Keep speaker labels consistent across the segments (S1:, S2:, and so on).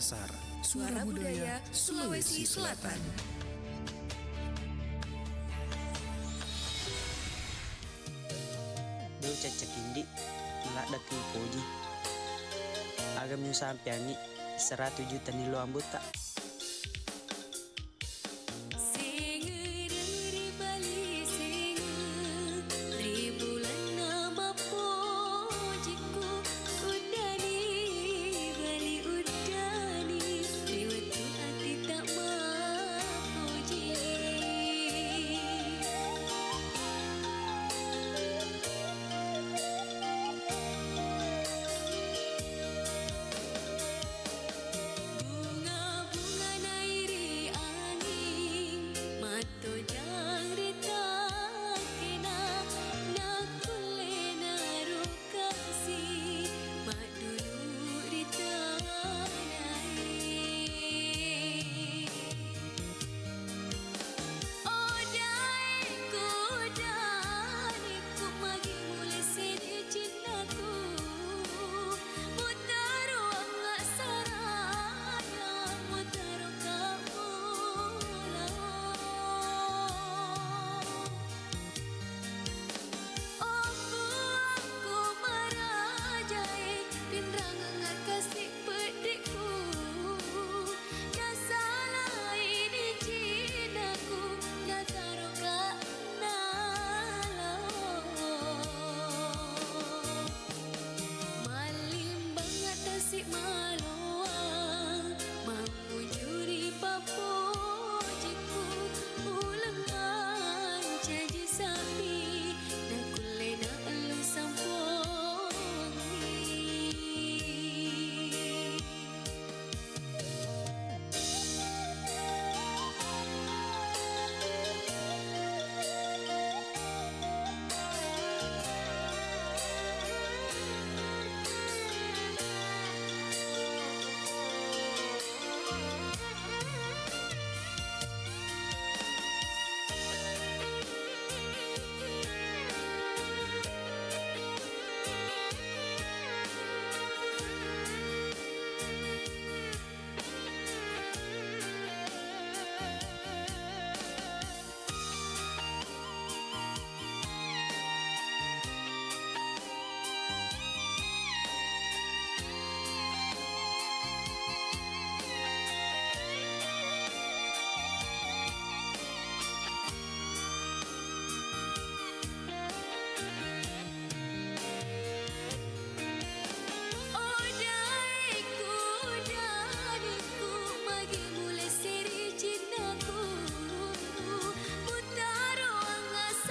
S1: Makassar. Suara Budaya Sulawesi Selatan.
S2: Do cacak indi melak daki koji agam nyu sampiangi 100 juta nilo anggota.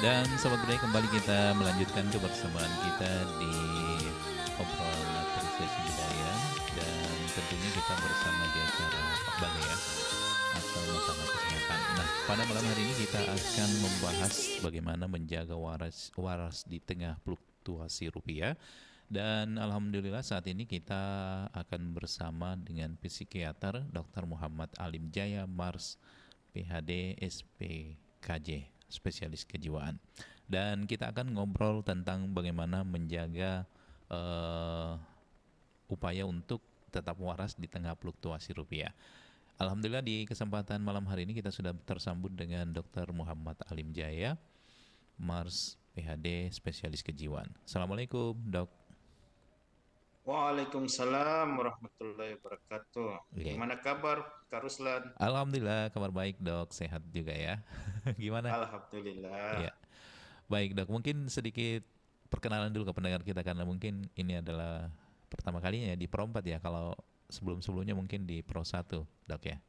S3: Dan Sobat Budaya, kembali kita melanjutkan kebersamaan kita di obrolan apresiasi budaya. Dan tentunya kita bersama di acara Akbar ya, atau masalah kesehatan. Nah, pada malam hari ini kita akan membahas bagaimana menjaga waras di tengah fluktuasi rupiah. Dan Alhamdulillah saat ini kita akan bersama dengan psikiater Dr. Muhammad Alim Jaya Mars, PhD, SPKJ, spesialis kejiwaan. Dan kita akan ngobrol tentang bagaimana menjaga upaya untuk tetap waras di tengah fluktuasi rupiah. Alhamdulillah di kesempatan malam hari ini kita sudah tersambut dengan Dr. Muhammad Alim Jaya Mars, PhD, spesialis kejiwaan. Assalamualaikum, Dok.
S4: Waalaikumsalam warahmatullahi wabarakatuh.
S3: Oke.
S4: Gimana kabar, Kak Ruslan?
S3: Alhamdulillah kabar baik, Dok. Sehat juga ya. Gimana?
S4: Alhamdulillah.
S3: Ya. Baik, Dok. Mungkin sedikit perkenalan dulu ke pendengar kita karena mungkin ini adalah pertama kalinya di Pro 4 ya. Kalau sebelum-sebelumnya mungkin di Pro 1, Dok ya.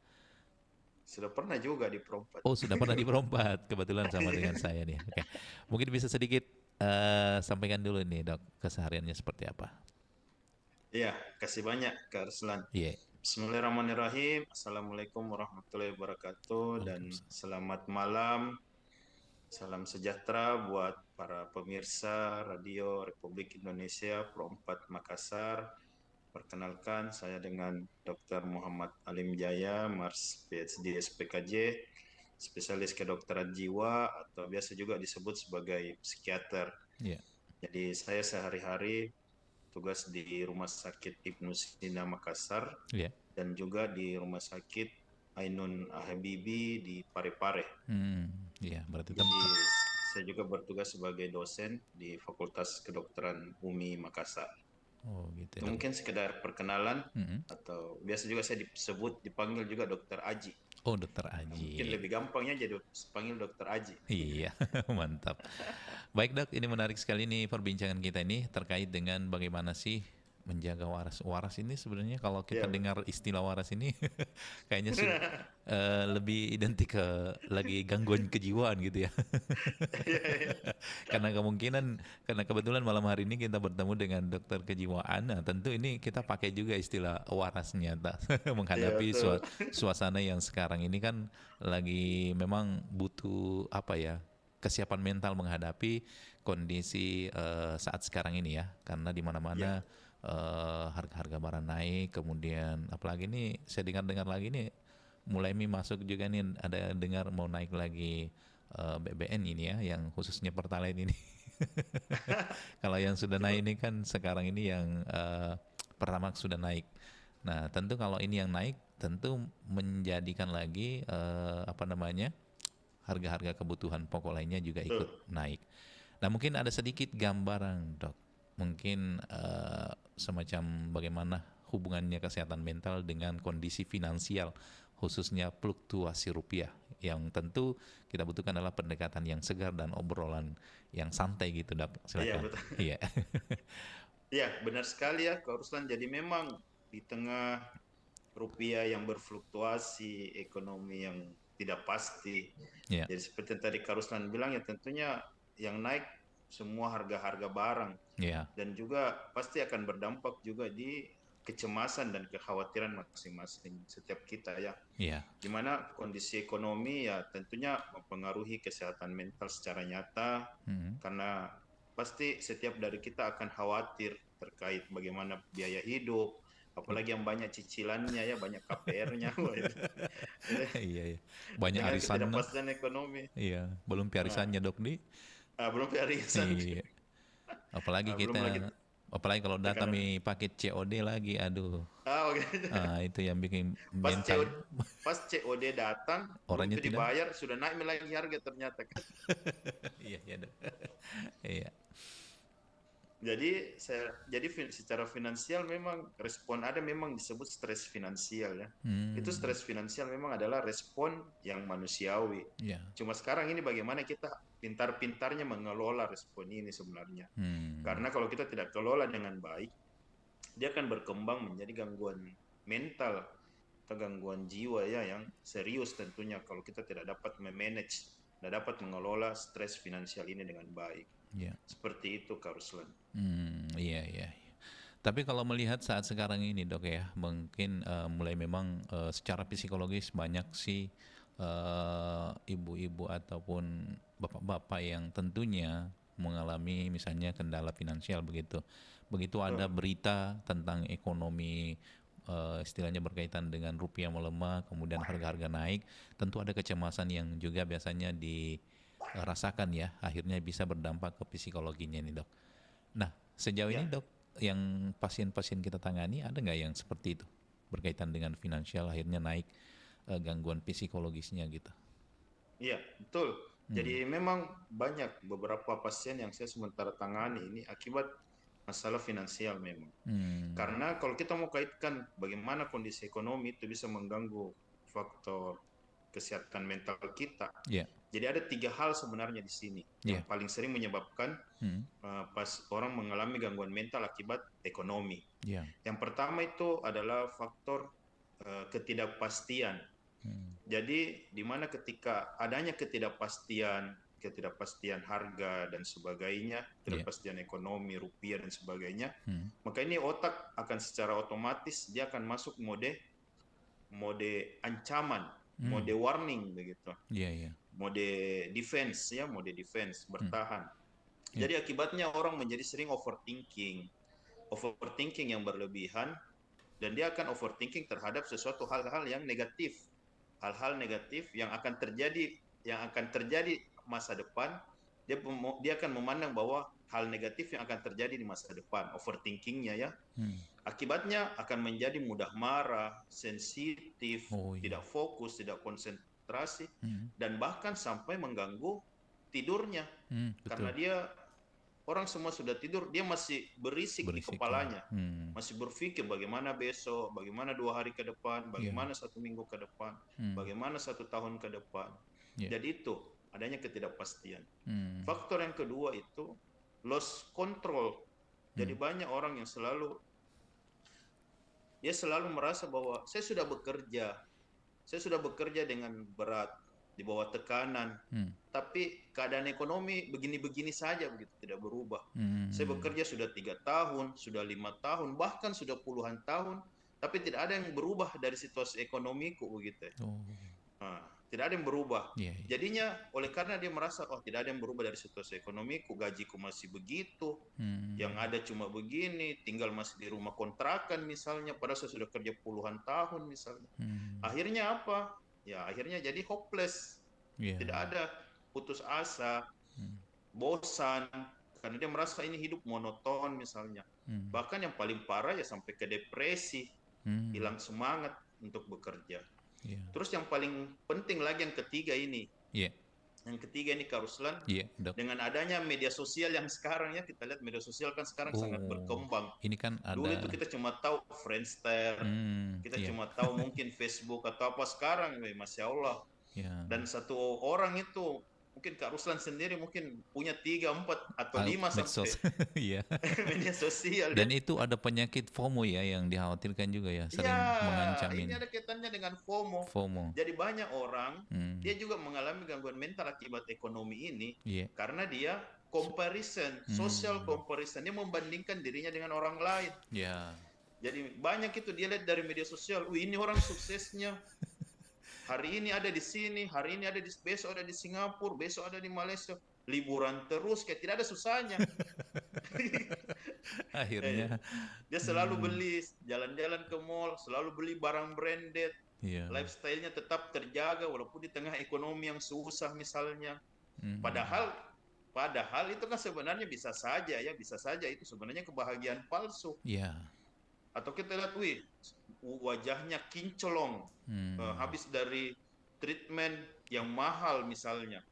S4: Sudah pernah juga di Pro 4.
S3: Oh, sudah pernah di Pro 4. Kebetulan sama dengan saya nih. Oke. Mungkin bisa sedikit sampaikan dulu nih, Dok, kesehariannya seperti apa?
S4: Iya, kasih banyak Kak Ruslan.
S3: Iya.
S4: Bismillahirrahmanirrahim. Assalamualaikum warahmatullahi wabarakatuh dan selamat malam. Salam sejahtera buat para pemirsa Radio Republik Indonesia Pro 4 Makassar. Perkenalkan, saya dengan Dr. Muhammad Alim Jaya, Mars PhD SPKJ, spesialis kedokteran jiwa atau biasa juga disebut sebagai psikiater.
S3: Iya.
S4: Jadi saya sehari-hari bertugas di Rumah Sakit Ibnu Sina Makassar
S3: Iya.
S4: dan juga di Rumah Sakit Ainun Habibie di Parepare.
S3: Iya, berarti
S4: Jadi saya juga bertugas sebagai dosen di Fakultas Kedokteran UMI Makassar.
S3: oh gitu
S4: Itu
S3: ya, Dok.
S4: mungkin sekedar perkenalan
S3: Mm-mm.
S4: atau biasa juga saya dipanggil juga Dokter Aji.
S3: Oh, Dokter
S4: Mungkin
S3: Aji.
S4: lebih gampangnya jadi panggil Dokter Aji.
S3: Iya, mantap. Baik Dok, ini menarik sekali nih perbincangan kita ini terkait dengan bagaimana sih menjaga waras. Waras ini sebenarnya kalau kita
S4: Iya,
S3: dengar istilah waras ini kayaknya sudah lebih identik ke lagi gangguan kejiwaan gitu ya.
S4: iya, iya.
S3: Karena kebetulan malam hari ini kita bertemu dengan dokter kejiwaan. Nah, tentu ini kita pakai juga istilah waras nyata
S4: Iya,
S3: menghadapi
S4: betul.
S3: suasana yang sekarang ini kan lagi memang butuh apa ya? Kesiapan mental menghadapi kondisi saat sekarang ini ya. Karena di
S4: Iya,
S3: mana-mana harga-harga barang naik, kemudian apalagi nih saya dengar-dengar lagi nih mulai masuk juga nih ada dengar mau naik lagi BBN ini ya, yang khususnya Pertalite ini. Kalau yang sudah naik
S4: betul.
S3: ini kan sekarang ini yang Pertamax sudah naik. Nah, tentu kalau ini yang naik, tentu menjadikan lagi apa namanya harga-harga kebutuhan pokok lainnya juga ikut
S4: Betul.
S3: naik. Nah, mungkin ada sedikit gambaran, Dok. Mungkin semacam bagaimana hubungannya kesehatan mental dengan kondisi finansial, khususnya fluktuasi rupiah. Yang tentu kita butuhkan adalah pendekatan yang segar dan obrolan yang santai gitu, Dok.
S4: Iya,
S3: Silakan.
S4: betul.
S3: Iya.
S4: Iya, benar sekali ya, Kak Ruslan. Jadi memang di tengah rupiah yang berfluktuasi, ekonomi yang tidak pasti.
S3: Iya.
S4: Jadi seperti yang tadi Kak Ruslan bilang ya tentunya yang naik semua harga-harga barang
S3: Iya.
S4: dan juga pasti akan berdampak juga di kecemasan dan kekhawatiran masing-masing setiap kita ya.
S3: Iya.
S4: Di mana kondisi ekonomi ya tentunya mempengaruhi kesehatan mental secara nyata
S3: Mm.
S4: karena pasti setiap dari kita akan khawatir terkait bagaimana biaya hidup, apalagi yang banyak cicilannya ya, banyak KPR-nya.
S3: Iya, iya. Banyak
S4: Dengan
S3: arisan.
S4: ketidakpastian ekonomi.
S3: Iya, belum
S4: Nah,
S3: arisannya, Dok, di.
S4: belum arisan.
S3: Iya. Apalagi
S4: Belum lagi
S3: apalagi kalau data
S4: tekanan.
S3: pakai COD lagi, aduh.
S4: Oke.
S3: Itu yang bikin
S4: Pas COD,
S3: mental
S4: pas COD datang,
S3: orangnya
S4: begitu
S3: tidak.
S4: dibayar sudah naik lagi harga ternyata kan.
S3: Iya, iya, Dok. Iya.
S4: Jadi secara finansial memang respon ada memang disebut stres finansial ya. Itu
S3: Hmm,
S4: stres finansial memang adalah respon yang manusiawi.
S3: iya.
S4: Cuma sekarang ini bagaimana kita pintar-pintarnya mengelola respon ini sebenarnya.
S3: Hmm,
S4: Karena kalau kita tidak kelola dengan baik, dia akan berkembang menjadi gangguan mental atau gangguan jiwa ya yang serius tentunya kalau kita tidak dapat memanage, tidak dapat mengelola stres finansial ini dengan baik.
S3: iya.
S4: Seperti itu Kak Ruslan.
S3: Iya, iya, iya. Tapi kalau melihat saat sekarang ini, Dok ya, mungkin mulai memang secara psikologis banyak sih ibu-ibu ataupun bapak-bapak yang tentunya mengalami misalnya kendala finansial begitu. Begitu ada berita tentang ekonomi istilahnya berkaitan dengan rupiah melemah, kemudian harga-harga naik, tentu ada kecemasan yang juga biasanya dirasakan ya, akhirnya bisa berdampak ke psikologinya nih, Dok. Nah, sejauh ini,
S4: Ya,
S3: Dok, yang pasien-pasien kita tangani ada nggak yang seperti itu berkaitan dengan finansial akhirnya naik gangguan psikologisnya gitu?
S4: iya, betul.
S3: Hmm.
S4: Jadi memang banyak beberapa pasien yang saya sementara tangani ini akibat masalah finansial memang.
S3: Hmm.
S4: Karena kalau kita mau kaitkan bagaimana kondisi ekonomi itu bisa mengganggu faktor kesehatan mental kita.
S3: Ya.
S4: Jadi ada 3 hal sebenarnya di sini yang
S3: Ya.
S4: paling sering menyebabkan
S3: Hmm.
S4: pas orang mengalami gangguan mental akibat ekonomi.
S3: Ya.
S4: Yang pertama itu adalah faktor ketidakpastian.
S3: Hmm.
S4: Jadi di mana ketika adanya ketidakpastian harga dan sebagainya,
S3: Ya.
S4: ketidakpastian ekonomi, rupiah dan sebagainya,
S3: Hmm.
S4: maka ini otak akan secara otomatis dia akan masuk mode ancaman, mode warning begitu.
S3: Iya, iya.
S4: Mode defense ya, mode defense, bertahan.
S3: Ya.
S4: Jadi akibatnya orang menjadi sering overthinking yang berlebihan, dan dia akan overthinking terhadap sesuatu hal-hal yang negatif yang akan terjadi masa depan dia akan memandang bahwa hal negatif yang akan terjadi di masa depan, overthinkingnya ya. Akibatnya akan menjadi mudah marah, sensitif, tidak fokus, tidak konsentrasi, dan bahkan sampai mengganggu tidurnya. Karena dia orang semua sudah tidur, dia masih berisik di kepalanya, masih berpikir bagaimana besok, bagaimana 2 hari ke depan, bagaimana 1 minggu ke depan, bagaimana 1 tahun ke depan. Jadi itu adanya ketidakpastian. Faktor yang kedua itu loss control. Jadi banyak orang yang selalu merasa bahwa saya sudah bekerja dengan berat, di bawah tekanan, tapi keadaan ekonomi begini-begini saja, begitu, tidak berubah. Saya bekerja sudah 3 tahun, sudah 5 tahun, bahkan sudah puluhan tahun, tapi tidak ada yang berubah dari situasi ekonomiku, begitu. Tidak ada yang berubah. Jadinya oleh karena dia merasa tidak ada yang berubah dari situasi ekonomiku, gajiku masih begitu, yang ada cuma begini, tinggal masih di rumah kontrakan misalnya, padahal saya sudah kerja puluhan tahun misalnya. Akhirnya apa? Ya akhirnya jadi hopeless, tidak ada, putus asa, bosan, karena dia merasa ini hidup monoton misalnya. Bahkan yang paling parah ya sampai ke depresi, hilang semangat untuk bekerja. Terus yang paling penting lagi yang ketiga ini, yang ketiga ini Kak Ruslan, dengan adanya media sosial yang sekarang ya, kita lihat media sosial kan sekarang sangat berkembang.
S3: Ini kan ada...
S4: Dulu itu kita cuma tahu Friendster, kita cuma tahu mungkin Facebook atau apa, sekarang Masya Allah. Dan satu orang itu, mungkin Kak Ruslan sendiri mungkin punya 3, 4, atau 5 sampai media sosial.
S3: Dan itu ada penyakit FOMO ya, yang dikhawatirkan juga ya, sering mengancam ini.
S4: Ini ada kaitannya dengan FOMO. Jadi banyak orang, dia juga mengalami gangguan mental akibat ekonomi ini, karena dia comparison, social comparison, dia membandingkan dirinya dengan orang lain. Jadi banyak itu dia lihat dari media sosial, ini orang suksesnya, hari ini ada di sini, hari ini ada di, besok ada di Singapura, besok ada di Malaysia, liburan terus, kayak tidak ada susahnya.
S3: Akhirnya
S4: dia selalu beli, jalan-jalan ke mall, selalu beli barang branded, lifestyle-nya tetap terjaga walaupun di tengah ekonomi yang susah misalnya. Padahal itu kan sebenarnya bisa saja itu sebenarnya kebahagiaan palsu. Atau kita lihat, wajahnya kinclong, habis dari treatment yang mahal misalnya.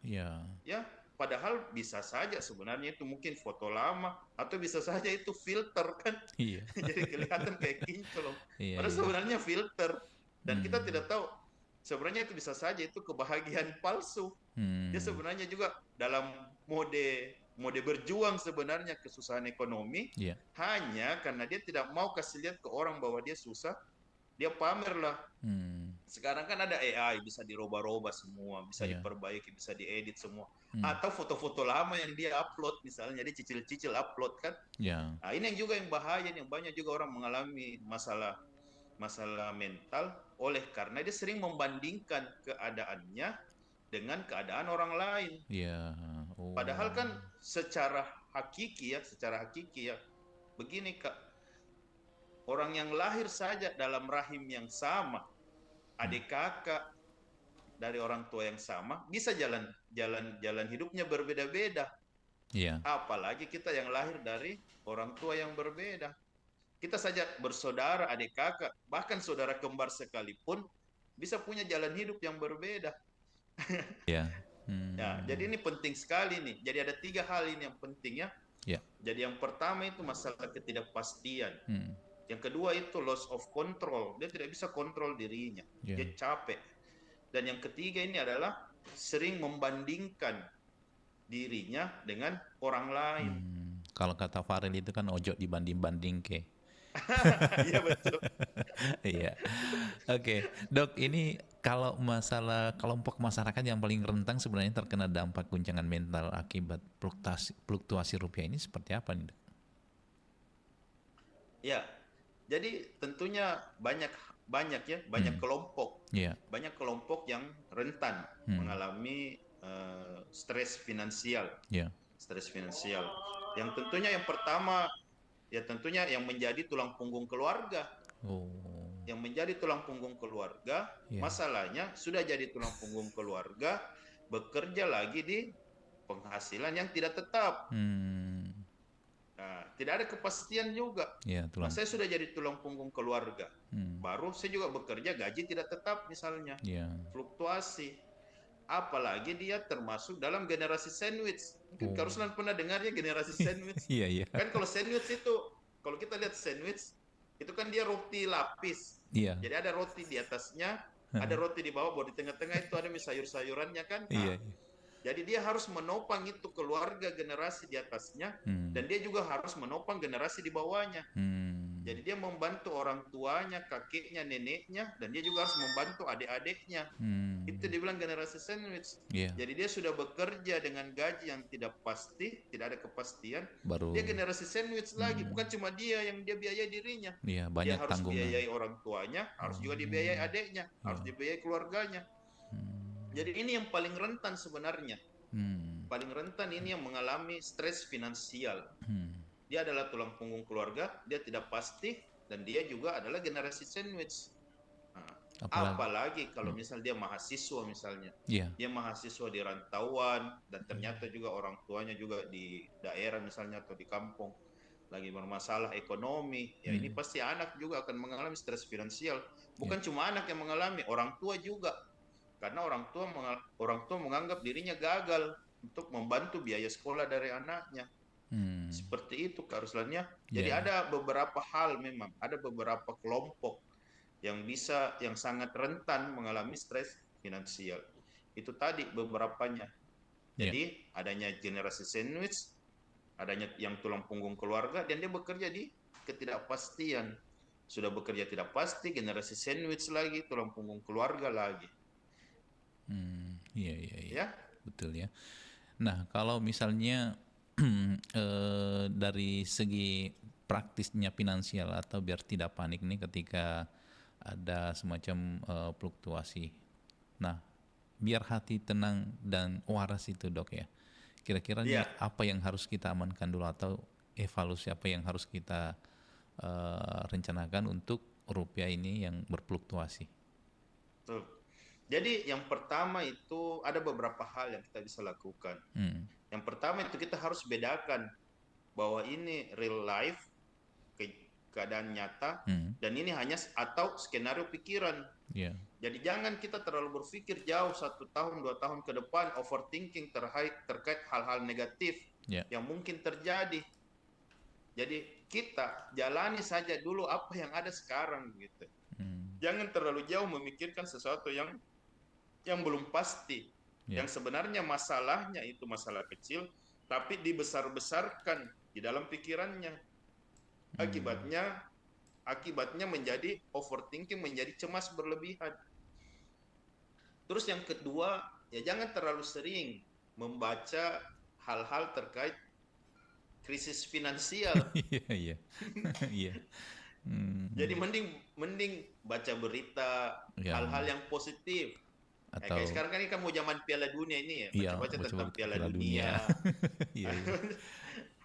S4: Ya, padahal bisa saja sebenarnya itu mungkin foto lama, atau bisa saja itu filter kan. Jadi kelihatan kayak kinclong. Padahal sebenarnya filter. Dan kita tidak tahu, sebenarnya itu bisa saja itu kebahagiaan palsu. Dia sebenarnya juga dalam mode berjuang sebenarnya kesusahan ekonomi, hanya karena dia tidak mau kasih lihat ke orang bahwa dia susah, dia pamer lah. Sekarang kan ada AI, bisa dirubah-rubah semua, bisa diperbaiki, bisa diedit semua. Atau foto-foto lama yang dia upload misalnya, dia cicil-cicil upload kan. Nah, ini yang juga yang bahaya, yang banyak juga orang mengalami masalah mental oleh karena dia sering membandingkan keadaannya dengan keadaan orang lain. Padahal kan secara hakiki ya, begini Kak, orang yang lahir saja dalam rahim yang sama, adik kakak dari orang tua yang sama, bisa jalan hidupnya berbeda-beda. Apalagi kita yang lahir dari orang tua yang berbeda. Kita saja bersaudara, adik kakak, bahkan saudara kembar sekalipun bisa punya jalan hidup yang berbeda. Ya, jadi ini penting sekali nih. Jadi ada 3 hal ini yang penting ya. Jadi yang pertama itu masalah ketidakpastian. Yang kedua itu loss of control. Dia tidak bisa kontrol dirinya. Dia capek. Dan yang ketiga ini adalah sering membandingkan dirinya dengan orang lain.
S3: Kalau kata Farel itu kan ojo dibanding-banding ke.
S4: Iya betul.
S3: Oke, Dok, ini kalau masalah kelompok masyarakat yang paling rentan sebenarnya terkena dampak guncangan mental akibat fluktuasi rupiah ini seperti apa nih, Dok?
S4: Ya, jadi tentunya banyak kelompok. Banyak kelompok yang rentan mengalami stres finansial. Stres finansial. Yang tentunya yang pertama, ya tentunya yang menjadi tulang punggung keluarga. Yang menjadi tulang punggung keluarga, masalahnya sudah jadi tulang punggung keluarga, bekerja lagi di penghasilan yang tidak tetap.
S3: Hmm.
S4: Nah, tidak ada kepastian juga.
S3: Ya,
S4: Nah,
S3: tulang.
S4: saya sudah jadi tulang punggung keluarga. Baru saya juga bekerja, gaji tidak tetap misalnya.
S3: Ya.
S4: Fluktuasi. Apalagi dia termasuk dalam generasi sandwich. Mungkin Kak Ruslan pernah dengar ya generasi sandwich.
S3: Iya, iya.
S4: Kan kalau sandwich itu, kalau kita lihat sandwich, itu kan dia roti lapis.
S3: Iya.
S4: Jadi ada roti di atasnya, ada roti di bawah, di tengah-tengah itu ada sayur-sayurannya kan.
S3: Iya.
S4: Jadi dia harus menopang itu keluarga generasi di atasnya, dan dia juga harus menopang generasi di bawahnya. Jadi dia membantu orang tuanya, kakeknya, neneknya, dan dia juga harus membantu adik-adiknya. Itu dibilang generasi sandwich.
S3: Iya.
S4: Jadi dia sudah bekerja dengan gaji yang tidak pasti, tidak ada kepastian.
S3: Baru.
S4: Dia generasi sandwich lagi, bukan cuma dia yang dia biayai dirinya.
S3: Iya,
S4: Dia
S3: banyak
S4: harus
S3: tanggungan.
S4: biayai orang tuanya, harus juga dibiayai adiknya, harus dibiayai keluarganya. Jadi ini yang paling rentan sebenarnya. Paling rentan ini yang mengalami stres finansial. Dia adalah tulang punggung keluarga, dia tidak pasti, dan dia juga adalah generasi sandwich. Nah, apalagi kalau misal dia mahasiswa misalnya.
S3: Iya.
S4: Dia mahasiswa di rantauan, dan ternyata juga orang tuanya juga di daerah misalnya atau di kampung lagi bermasalah ekonomi. Ya ini pasti anak juga akan mengalami stres finansial. Bukan cuma anak yang mengalami, orang tua juga. Karena orang tua menganggap dirinya gagal untuk membantu biaya sekolah dari anaknya. Seperti itu Kak Ruslannya. Jadi ada beberapa hal memang, ada beberapa kelompok yang sangat rentan mengalami stres finansial. Itu tadi beberapanya. Jadi adanya generasi sandwich, adanya yang tulang punggung keluarga, dan dia bekerja di ketidakpastian. Sudah bekerja tidak pasti, generasi sandwich lagi, tulang punggung keluarga lagi.
S3: Iya.
S4: Ya?
S3: Betul ya. Nah, kalau misalnya dari segi praktisnya finansial atau biar tidak panik nih ketika ada semacam fluktuasi. Nah, biar hati tenang dan waras itu Dok ya. Kira-kira apa yang harus kita amankan dulu atau evaluasi apa yang harus kita rencanakan untuk rupiah ini yang berfluktuasi?
S4: Betul. Jadi yang pertama itu ada beberapa hal yang kita bisa lakukan. Yang pertama itu kita harus bedakan bahwa ini real life, keadaan nyata, dan ini hanya atau skenario pikiran. Jadi jangan kita terlalu berpikir jauh 1 tahun, 2 tahun ke depan, overthinking terkait hal-hal negatif yang mungkin terjadi. Jadi kita jalani saja dulu apa yang ada sekarang gitu. Jangan terlalu jauh memikirkan sesuatu yang belum pasti. Yang sebenarnya masalahnya itu masalah kecil, tapi dibesar-besarkan di dalam pikirannya. Akibatnya menjadi overthinking, menjadi cemas berlebihan. Terus yang kedua, ya jangan terlalu sering membaca hal-hal terkait krisis finansial.
S3: Iya.
S4: Jadi mending baca berita hal-hal yang positif.
S3: Atau
S4: kayak sekarang kan ini kan mau zaman Piala Dunia ini ya, baca tentang Piala Dunia.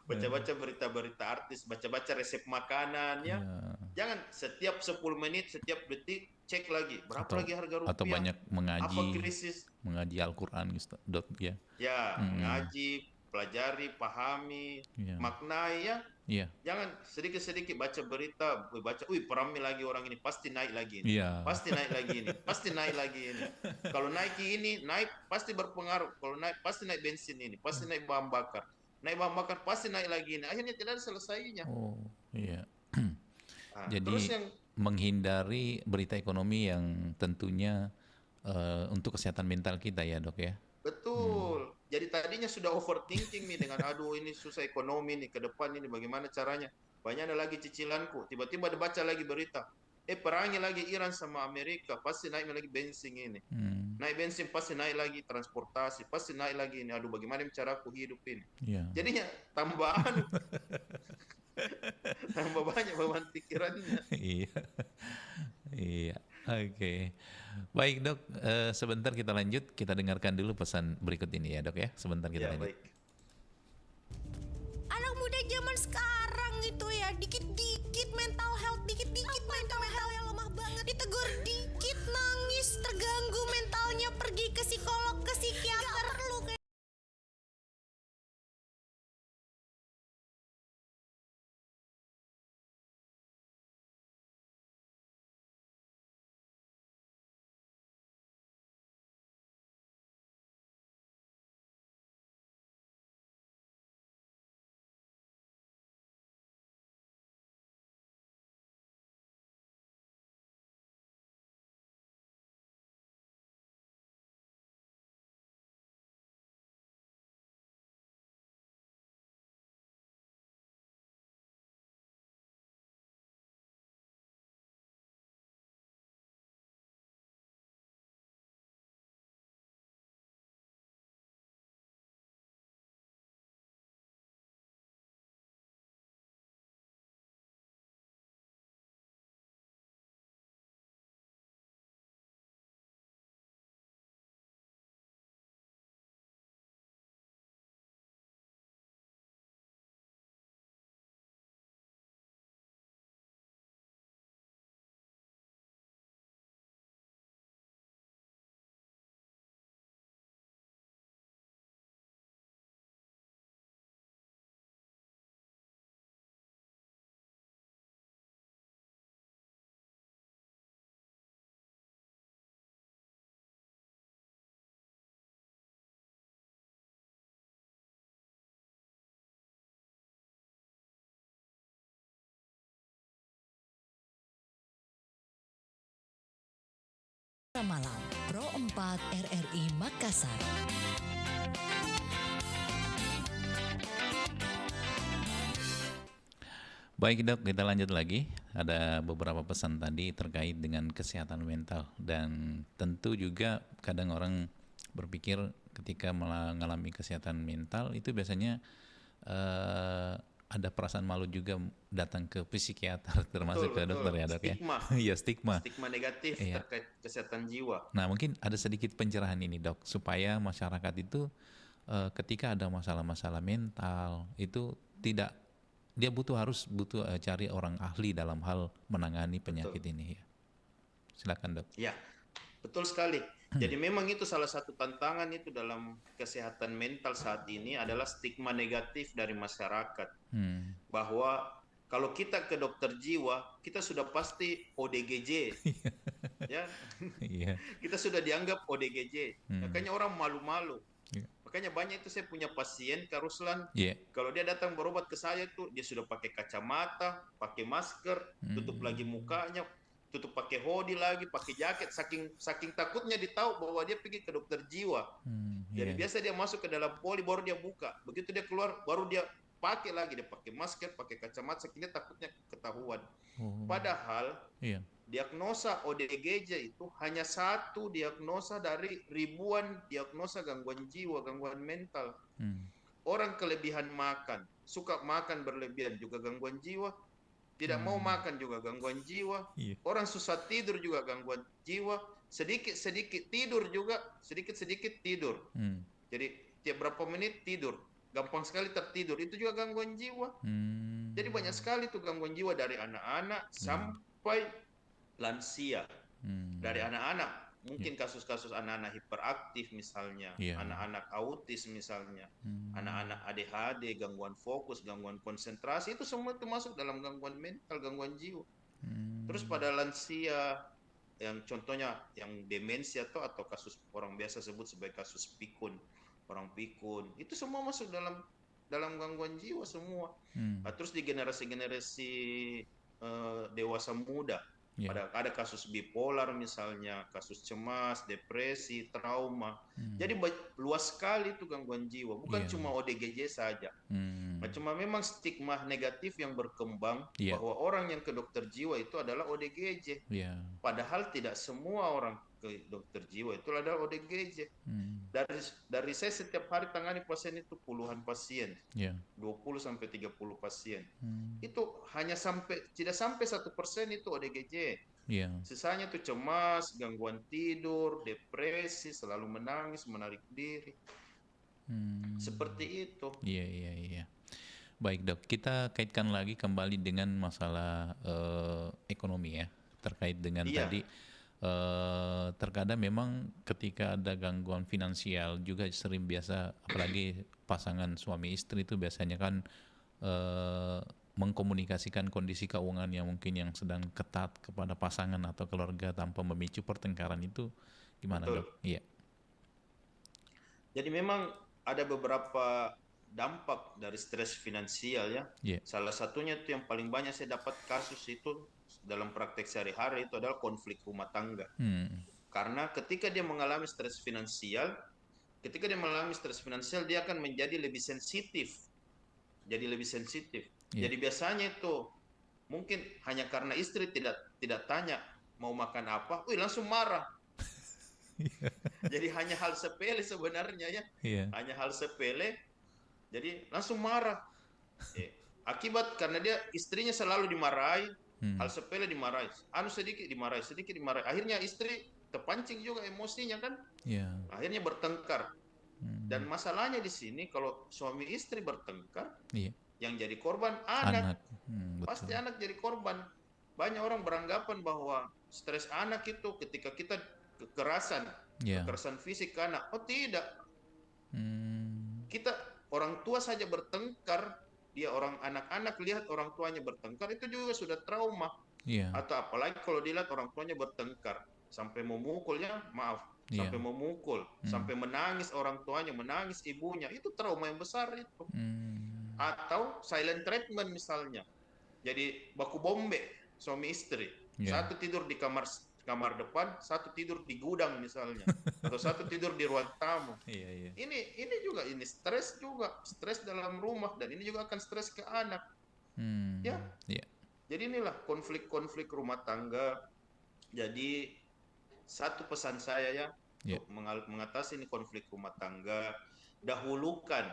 S4: Baca-baca berita-berita artis, baca-baca resep makanan ya. Jangan setiap 10 menit, setiap detik cek lagi berapa lagi harga rupiah.
S3: Atau banyak mengaji.
S4: Apa krisis?
S3: Mengaji Al-Qur'an ya.
S4: Ya, mengaji, pelajari, pahami, maknai ya. Jangan sedikit-sedikit baca berita, perang lagi orang ini, pasti naik lagi ini. Pasti naik lagi ini, pasti naik lagi ini. Kalau naik ini, naik pasti berpengaruh. Kalau naik pasti naik bensin ini, pasti naik bahan bakar. Naik bahan bakar pasti naik lagi ini. Akhirnya tidak ada selesainya.
S3: Jadi menghindari berita ekonomi yang tentunya untuk kesehatan mental kita ya Dok ya.
S4: Betul. Jadi tadinya sudah overthinking nih dengan aduh ini susah ekonomi nih ke depan ini bagaimana caranya. Banyak ada lagi cicilanku. Tiba-tiba ada baca lagi berita. Perangi lagi Iran sama Amerika. Pasti naik lagi bensin ini. Naik bensin pasti naik lagi transportasi. Pasti naik lagi ini. Aduh bagaimana cara aku hidup ini. Jadinya tambahan. Tambah banyak beban pikirannya.
S3: Iya. Oke. Baik Dok, sebentar kita lanjut, kita dengarkan dulu pesan berikut ini ya Dok ya. Sebentar kita lanjut.
S4: Baik.
S1: Anak muda zaman sekarang itu ya dikit-dikit mental health, dikit-dikit mental health yang lemah banget, ditegur dikit nangis, terganggu mentalnya, pergi ke psikolog, ke psikiater.
S5: Selasa malam, Pro 4 RRI Makassar.
S3: Baik dok, kita lanjut lagi. Ada beberapa pesan tadi terkait dengan kesehatan mental. Dan tentu juga kadang orang berpikir ketika mengalami kesehatan mental itu biasanya ada perasaan malu juga datang ke psikiater termasuk ke dokter ya dok ya.
S4: Stigma.
S3: Iya, stigma.
S4: Stigma negatif
S3: Iya.
S4: terkait kesehatan jiwa.
S3: Nah mungkin ada sedikit pencerahan ini dok, supaya masyarakat itu ketika ada masalah-masalah mental itu tidak, dia harus butuh cari orang ahli dalam hal menangani penyakit ini ya. Silakan dok.
S4: Ya, betul sekali. Jadi memang itu salah satu tantangan itu dalam kesehatan mental saat ini adalah stigma negatif dari masyarakat. Bahwa kalau kita ke dokter jiwa, kita sudah pasti ODGJ. Ya,
S3: Iya.
S4: kita sudah dianggap ODGJ. Makanya orang malu-malu.
S3: Iya.
S4: Makanya banyak itu saya punya pasien, Kak Ruslan,
S3: Iya.
S4: kalau dia datang berobat ke saya tuh dia sudah pakai kacamata, pakai masker, tutup lagi mukanya, tutup pakai hoodie lagi, pakai jaket, saking takutnya ditahu bahwa dia pergi ke dokter jiwa. Jadi
S3: Iya.
S4: biasa dia masuk ke dalam poli baru dia buka, begitu dia keluar baru dia pakai lagi, dia pakai masker, pakai kacamata, saking dia takutnya ketahuan. Padahal
S3: Iya.
S4: diagnosa ODGJ itu hanya satu diagnosa dari ribuan diagnosa gangguan jiwa, gangguan mental. Orang kelebihan makan, suka makan berlebihan juga gangguan jiwa, tidak mau makan juga gangguan jiwa.
S3: Iya.
S4: Orang susah tidur juga gangguan jiwa, sedikit-sedikit tidur juga, sedikit-sedikit tidur. Jadi tiap berapa menit tidur, gampang sekali tertidur, itu juga gangguan jiwa. Jadi banyak sekali tuh gangguan jiwa dari anak-anak sampai lansia. Dari anak-anak mungkin kasus-kasus anak-anak hiperaktif misalnya,
S3: Iya.
S4: anak-anak autis misalnya, anak-anak ADHD, gangguan fokus, gangguan konsentrasi, itu semua itu masuk dalam gangguan mental, gangguan jiwa. Terus pada lansia yang contohnya yang demensia atau kasus orang biasa sebut sebagai kasus pikun, orang pikun, itu semua masuk dalam gangguan jiwa semua. Terus di generasi-generasi dewasa muda, ada kasus bipolar misalnya, kasus cemas, depresi, trauma. Jadi luas sekali itu gangguan jiwa, bukan cuma ODGJ saja. Cuma memang stigma negatif yang berkembang bahwa orang yang ke dokter jiwa itu adalah ODGJ. Padahal tidak semua orang ke dokter jiwa itu adalah ODGJ. Dari saya setiap hari tangani pasien itu puluhan pasien, 20 sampai 30 pasien. Itu hanya tidak sampai 1% itu ODGJ. Sisanya itu cemas, gangguan tidur, depresi, selalu menangis, menarik diri. Seperti itu.
S3: Iya. Baik dok, kita kaitkan lagi kembali dengan masalah ekonomi ya, terkait dengan tadi terkadang memang ketika ada gangguan finansial juga sering biasa, apalagi pasangan suami istri itu biasanya kan mengkomunikasikan kondisi keuangan yang mungkin yang sedang ketat kepada pasangan atau keluarga tanpa memicu pertengkaran, itu gimana dok? Iya.
S4: Jadi memang ada beberapa dampak dari stres finansial ya. Salah satunya itu yang paling banyak saya dapat kasus itu dalam praktek sehari-hari itu adalah konflik rumah tangga. Karena ketika dia mengalami stres finansial, dia akan menjadi lebih sensitif. Jadi biasanya itu mungkin hanya karena istri tidak tanya mau makan apa, langsung marah. Jadi hanya hal sepele sebenarnya ya. Hanya hal sepele, jadi langsung marah. Akibat karena dia istrinya selalu dimarahi, hal sepele dimarahi, sedikit dimarahi. Akhirnya istri terpancing juga emosinya kan. Akhirnya bertengkar. Dan masalahnya di sini kalau suami istri bertengkar, yang jadi korban anak. Pasti anak jadi korban. Banyak orang beranggapan bahwa stres anak itu ketika kita kekerasan fisik ke anak. Oh tidak. Kita orang tua saja bertengkar, anak-anak lihat orang tuanya bertengkar itu juga sudah trauma. Atau apalagi kalau dilihat orang tuanya bertengkar sampai memukulnya, sampai memukul, sampai menangis orang tuanya, menangis ibunya, itu trauma yang besar itu. Atau silent treatment misalnya. Jadi baku bombe suami istri. Satu tidur di kamar kamar depan, satu tidur di gudang misalnya, atau satu tidur di ruang tamu.
S3: Iya.
S4: Ini juga stres juga, stres dalam rumah, dan ini juga akan stres ke anak. Ya.
S3: Iya.
S4: Jadi inilah konflik-konflik rumah tangga. Jadi satu pesan saya ya,
S3: Ya.
S4: untuk mengatasi ini konflik rumah tangga, dahulukan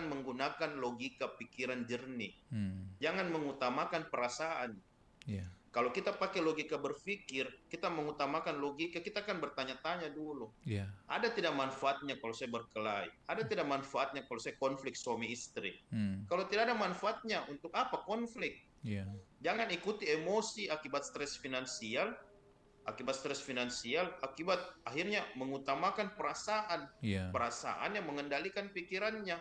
S4: menggunakan logika pikiran jernih. Jangan mengutamakan perasaan.
S3: Iya.
S4: Kalau kita pakai logika berpikir, kita mengutamakan logika, kita akan bertanya-tanya dulu.
S3: Iya.
S4: Ada tidak manfaatnya kalau saya berkelahi? Ada tidak manfaatnya kalau saya konflik suami istri? Kalau tidak ada manfaatnya, untuk apa konflik?
S3: Iya.
S4: Jangan ikuti emosi akibat stres finansial, akibat akhirnya mengutamakan perasaan.
S3: Iya.
S4: Perasaannya mengendalikan pikirannya.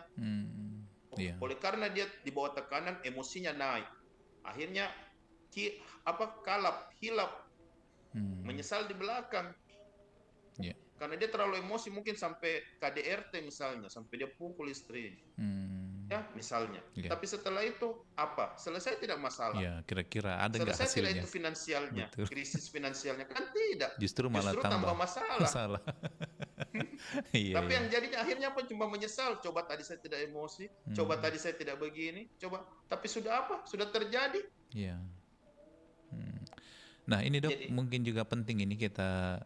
S3: Iya.
S4: Oleh karena dia di bawah tekanan, emosinya naik. Akhirnya hilap, menyesal di belakang.
S3: Iya.
S4: Karena dia terlalu emosi, mungkin sampai KDRT misalnya, sampai dia pukul istri. Ya, misalnya.
S3: Iya.
S4: Tapi setelah itu apa? Selesai tidak masalah.
S3: Iya, kira-kira ada nggak
S4: Selesai tidak
S3: hasilnya?
S4: itu finansialnya,
S3: Betul.
S4: krisis finansialnya kan tidak.
S3: Justru malah
S4: tambah masalah.
S3: masalah. Iya.
S4: Tapi yang jadinya akhirnya apa? Cuma menyesal. Coba tadi saya tidak emosi, coba tadi saya tidak begini, coba. Tapi sudah apa? Sudah terjadi.
S3: Iya. Nah ini dok,
S4: Jadi-
S3: mungkin juga penting ini kita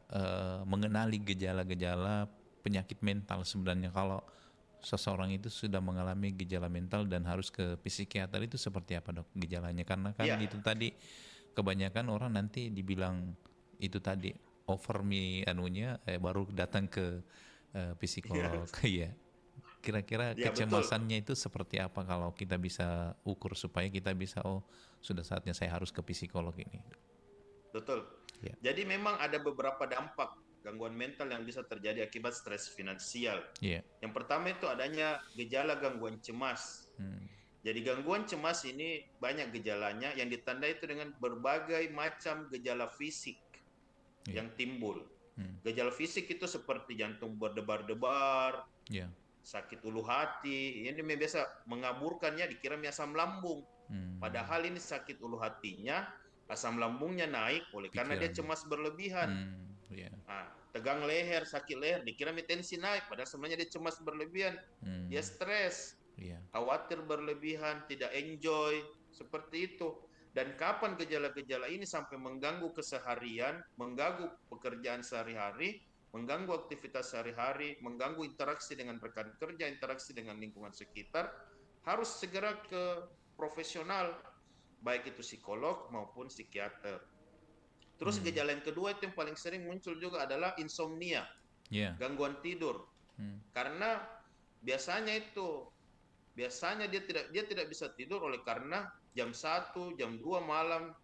S3: mengenali gejala-gejala penyakit mental sebenarnya. Kalau seseorang itu sudah mengalami gejala mental dan harus ke psikiater, itu seperti apa dok gejalanya? Karena kan
S4: Iya.
S3: itu tadi kebanyakan orang nanti dibilang itu tadi baru datang ke psikolog. Iya. Kira-kira
S4: Iya,
S3: kecemasannya itu seperti apa kalau kita bisa ukur supaya kita bisa sudah saatnya saya harus ke psikolog ini.
S4: Betul.
S3: Ya.
S4: Jadi memang ada beberapa dampak gangguan mental yang bisa terjadi akibat stres finansial.
S3: Iya.
S4: Yang pertama itu adanya gejala gangguan cemas. Jadi gangguan cemas ini banyak gejalanya yang ditandai itu dengan berbagai macam gejala fisik
S3: Iya.
S4: yang timbul. Gejala fisik itu seperti jantung berdebar-debar,
S3: Iya.
S4: sakit ulu hati. Ini biasa mengaburkannya dikira asam lambung. Padahal ini sakit ulu hatinya, asam lambungnya naik karena dia
S3: Pikiran.
S4: cemas berlebihan.
S3: Iya.
S4: Nah, tegang leher, sakit leher, dikira tensi naik, padahal sebenarnya dia cemas berlebihan. Dia stres,
S3: Iya.
S4: khawatir berlebihan, tidak enjoy, seperti itu. Dan kapan gejala-gejala ini sampai mengganggu keseharian, mengganggu pekerjaan sehari-hari, mengganggu aktivitas sehari-hari, mengganggu interaksi dengan rekan kerja, interaksi dengan lingkungan sekitar, harus segera ke profesional, baik itu psikolog maupun psikiater. Terus gejala yang kedua itu yang paling sering muncul juga adalah insomnia,
S3: Iya.
S4: gangguan tidur. Karena biasanya dia tidak bisa tidur oleh karena jam 1, jam 2 malam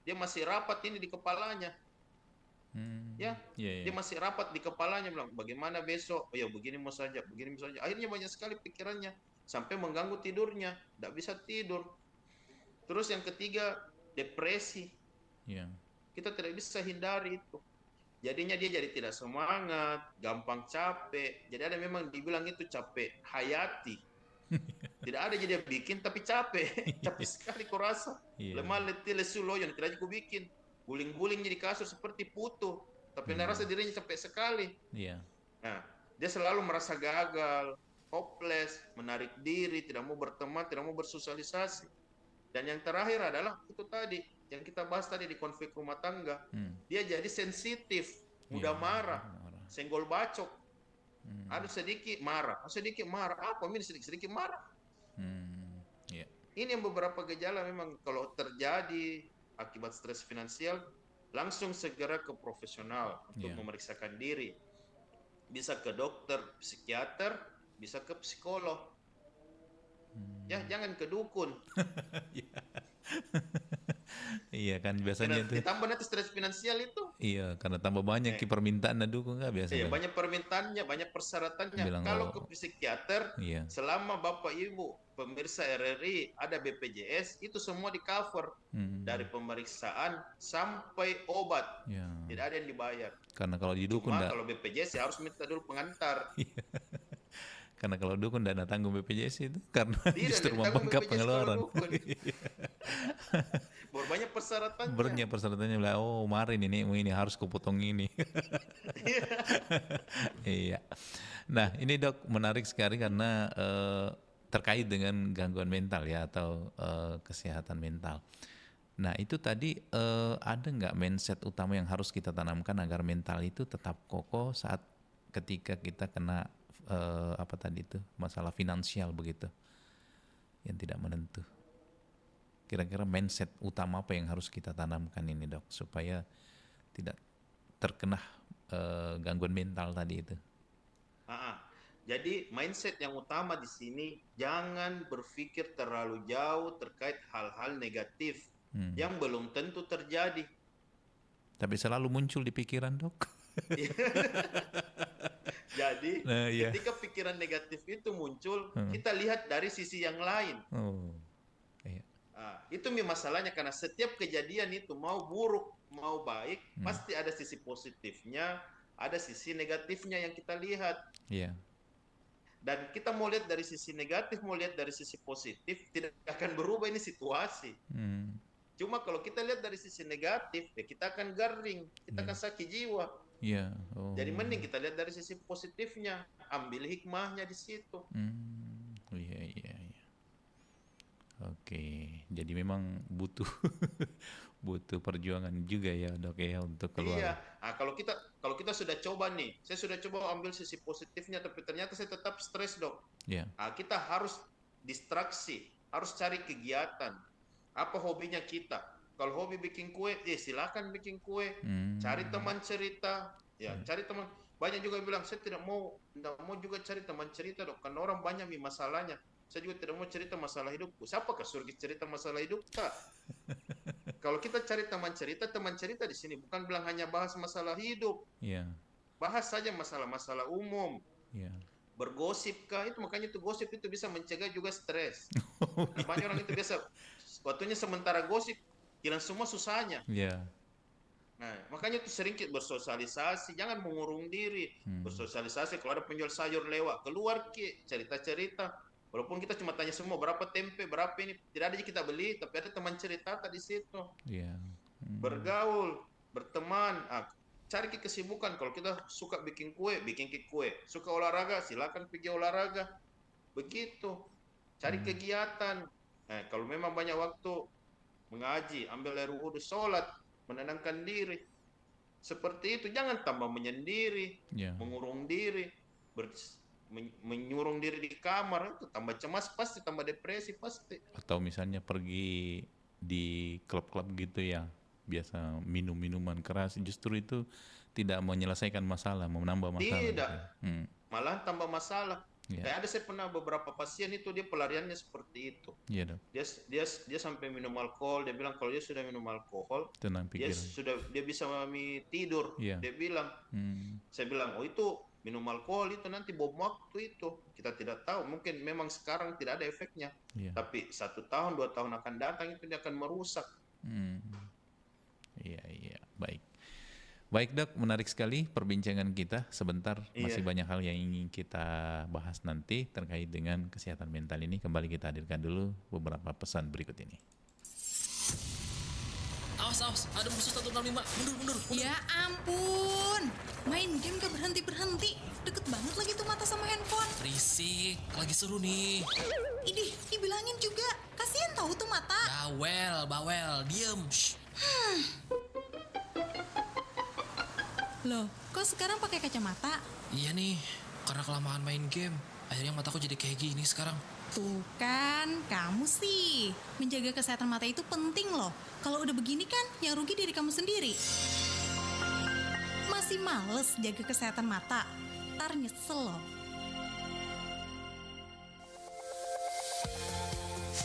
S4: dia masih rapat ini di kepalanya. Ya,
S3: Iya.
S4: dia masih rapat di kepalanya, bilang bagaimana besok, oh ya begini mau saja. Akhirnya banyak sekali pikirannya sampai mengganggu tidurnya, tidak bisa tidur. Terus yang ketiga, depresi.
S3: Iya.
S4: Kita tidak bisa hindari itu. Jadinya dia jadi tidak semangat, gampang capek. Jadi ada memang dibilang itu capek hayati. Tidak ada jadi dia bikin tapi capek. Capek sekali kau rasa.
S3: Iya.
S4: Lemah letih lesu loyon, tidak aku bikin. Guling-guling jadi kasur seperti putu. Tapi dia rasa dirinya capek sekali.
S3: Iya.
S4: Nah, dia selalu merasa gagal, hopeless, menarik diri, tidak mau berteman, tidak mau bersosialisasi. Dan yang terakhir adalah itu tadi yang kita bahas tadi di konflik rumah tangga. Dia jadi sensitif, mudah
S3: Iya,
S4: marah,
S3: marah.
S4: senggol bacok. Ada sedikit marah, apa ini sedikit marah.
S3: Iya.
S4: Ini yang beberapa gejala memang kalau terjadi akibat stres finansial, langsung segera ke profesional untuk
S3: Iya.
S4: memeriksakan diri. Bisa ke dokter, psikiater, bisa ke psikolog. Ya, jangan ke dukun.
S3: Iya kan biasanya
S4: Karena
S3: tuh.
S4: ditambah nanti stres finansial itu.
S3: Iya, karena tambah banyak permintaan dukung nggak biasanya.
S4: Iya, banyak permintaannya, banyak persyaratannya.
S3: Bilang,
S4: Kalau
S3: oh,
S4: ke psikiater,
S3: Iya.
S4: selama Bapak Ibu pemirsa RRI ada BPJS, itu semua di cover dari pemeriksaan sampai obat.
S3: Ya.
S4: Tidak ada yang dibayar.
S3: Karena kalau di dukun
S4: Cuma
S3: nggak,
S4: kalau BPJS ya harus minta dulu pengantar.
S3: karena kalau dukun dana tanggung BPJS itu karena
S4: Tidak,
S3: justru
S4: tidak ditanggung
S3: membengkak
S4: BPJS kalau
S3: pengeluaran.
S4: dukun. banyak persyaratannya.
S3: Banyak persyaratannya bilang, oh kemarin ini harus kupotong ini. Iya. Nah ini Dok menarik sekali karena terkait dengan gangguan mental ya atau kesehatan mental. Nah itu tadi ada nggak mindset utama yang harus kita tanamkan agar mental itu tetap kokoh saat ketika kita kena apa tadi itu masalah finansial begitu yang tidak menentu. Kira-kira mindset utama apa yang harus kita tanamkan ini Dok supaya tidak terkena gangguan mental tadi itu?
S4: Jadi mindset yang utama di sini jangan berpikir terlalu jauh terkait hal-hal negatif yang belum tentu terjadi.
S3: Tapi selalu muncul di pikiran Dok.
S4: Jadi
S3: iya.
S4: ketika pikiran negatif itu muncul, kita lihat dari sisi yang lain.
S3: Iya.
S4: Itu masalahnya karena setiap kejadian itu mau buruk mau baik pasti ada sisi positifnya, ada sisi negatifnya yang kita lihat.
S3: Iya.
S4: Dan kita mau lihat dari sisi negatif, mau lihat dari sisi positif, tidak akan berubah ini situasi. Cuma kalau kita lihat dari sisi negatif, ya kita akan garing, kita akan sakit jiwa.
S3: Iya.
S4: Jadi mending kita lihat dari sisi positifnya, ambil hikmahnya di situ.
S3: Iya. Oke, jadi memang butuh butuh perjuangan juga ya Dok ya untuk keluar.
S4: Iya. Kalau kita sudah coba nih, saya sudah coba ambil sisi positifnya, tapi ternyata saya tetap stres Dok.
S3: Iya.
S4: Kita harus distraksi, harus cari kegiatan. Apa hobinya kita? Kalau hobi bikin kue, silakan bikin kue. Cari teman cerita, cari teman. Banyak juga bilang saya tidak mau juga cari teman cerita Dok, karena orang banyak masalahnya. Saya juga tidak mau cerita masalah hidupku. Siapakah suruh cerita masalah hidup Kak? Kalau kita cari teman cerita di sini bukan bilang hanya bahas masalah hidup.
S3: Iya.
S4: Bahas saja masalah-masalah umum.
S3: Iya.
S4: Bergosip Kak, itu makanya itu gosip itu bisa mencegah juga stres. Nah, banyak orang itu biasa waktunya sementara gosip, hilang semua susahnya.
S3: Iya.
S4: Nah, makanya itu sering bersosialisasi, jangan mengurung diri. Bersosialisasi, kalau ada penjual sayur lewat, keluar cerita-cerita. Walaupun kita cuma tanya semua berapa tempe, berapa ini, tidak ada yang kita beli, tapi ada teman cerita di situ.
S3: Iya.
S4: Bergaul, berteman, cari kesibukan. Kalau kita suka bikin kue, suka olahraga, silakan pergi olahraga. Begitu. Cari kegiatan. Kalau memang banyak waktu mengaji, ambil air wudhu, sholat, menenangkan diri. Seperti itu, jangan tambah menyendiri, mengurung diri, menyurung diri di kamar, itu tambah cemas pasti, tambah depresi pasti.
S3: Atau misalnya pergi di klub-klub gitu ya, biasa minum minuman keras, justru itu tidak menyelesaikan masalah, menambah masalah.
S4: Tidak,
S3: gitu.
S4: malah tambah masalah. Kayak ada saya pernah beberapa pasien itu dia pelariannya seperti itu.
S3: Iya Dok.
S4: Dia sampai minum alkohol, dia bilang kalau dia sudah minum alkohol,
S3: tenang pikiran.
S4: dia bisa tidur. Dia bilang, saya bilang, oh itu minum alkohol itu nanti bom waktu itu. Kita tidak tahu, mungkin memang sekarang tidak ada efeknya. Tapi 1 tahun, 2 tahun akan datang itu dia akan merusak.
S3: Iya, baik Dok, menarik sekali perbincangan kita. Sebentar, masih banyak hal yang ingin kita bahas nanti terkait dengan kesehatan mental ini. Kembali kita hadirkan dulu beberapa pesan berikut ini.
S6: Awas, ada musuh 165. Mundur.
S1: Ya ampun, main game gak berhenti-berhenti. Deket banget lagi tuh mata sama handphone.
S6: Risik, lagi seru nih.
S1: Idih, dibilangin juga. Kasian tahu tuh mata.
S6: Bawel, diem.
S1: Loh, kok sekarang pakai kacamata?
S6: Iya nih, karena kelamaan main game. Akhirnya mataku jadi kayak gini sekarang.
S1: Tuh kan, kamu sih. Menjaga kesehatan mata itu penting loh. Kalau udah begini kan, yang rugi diri kamu sendiri. Masih males jaga kesehatan mata? Ntar nyesel loh.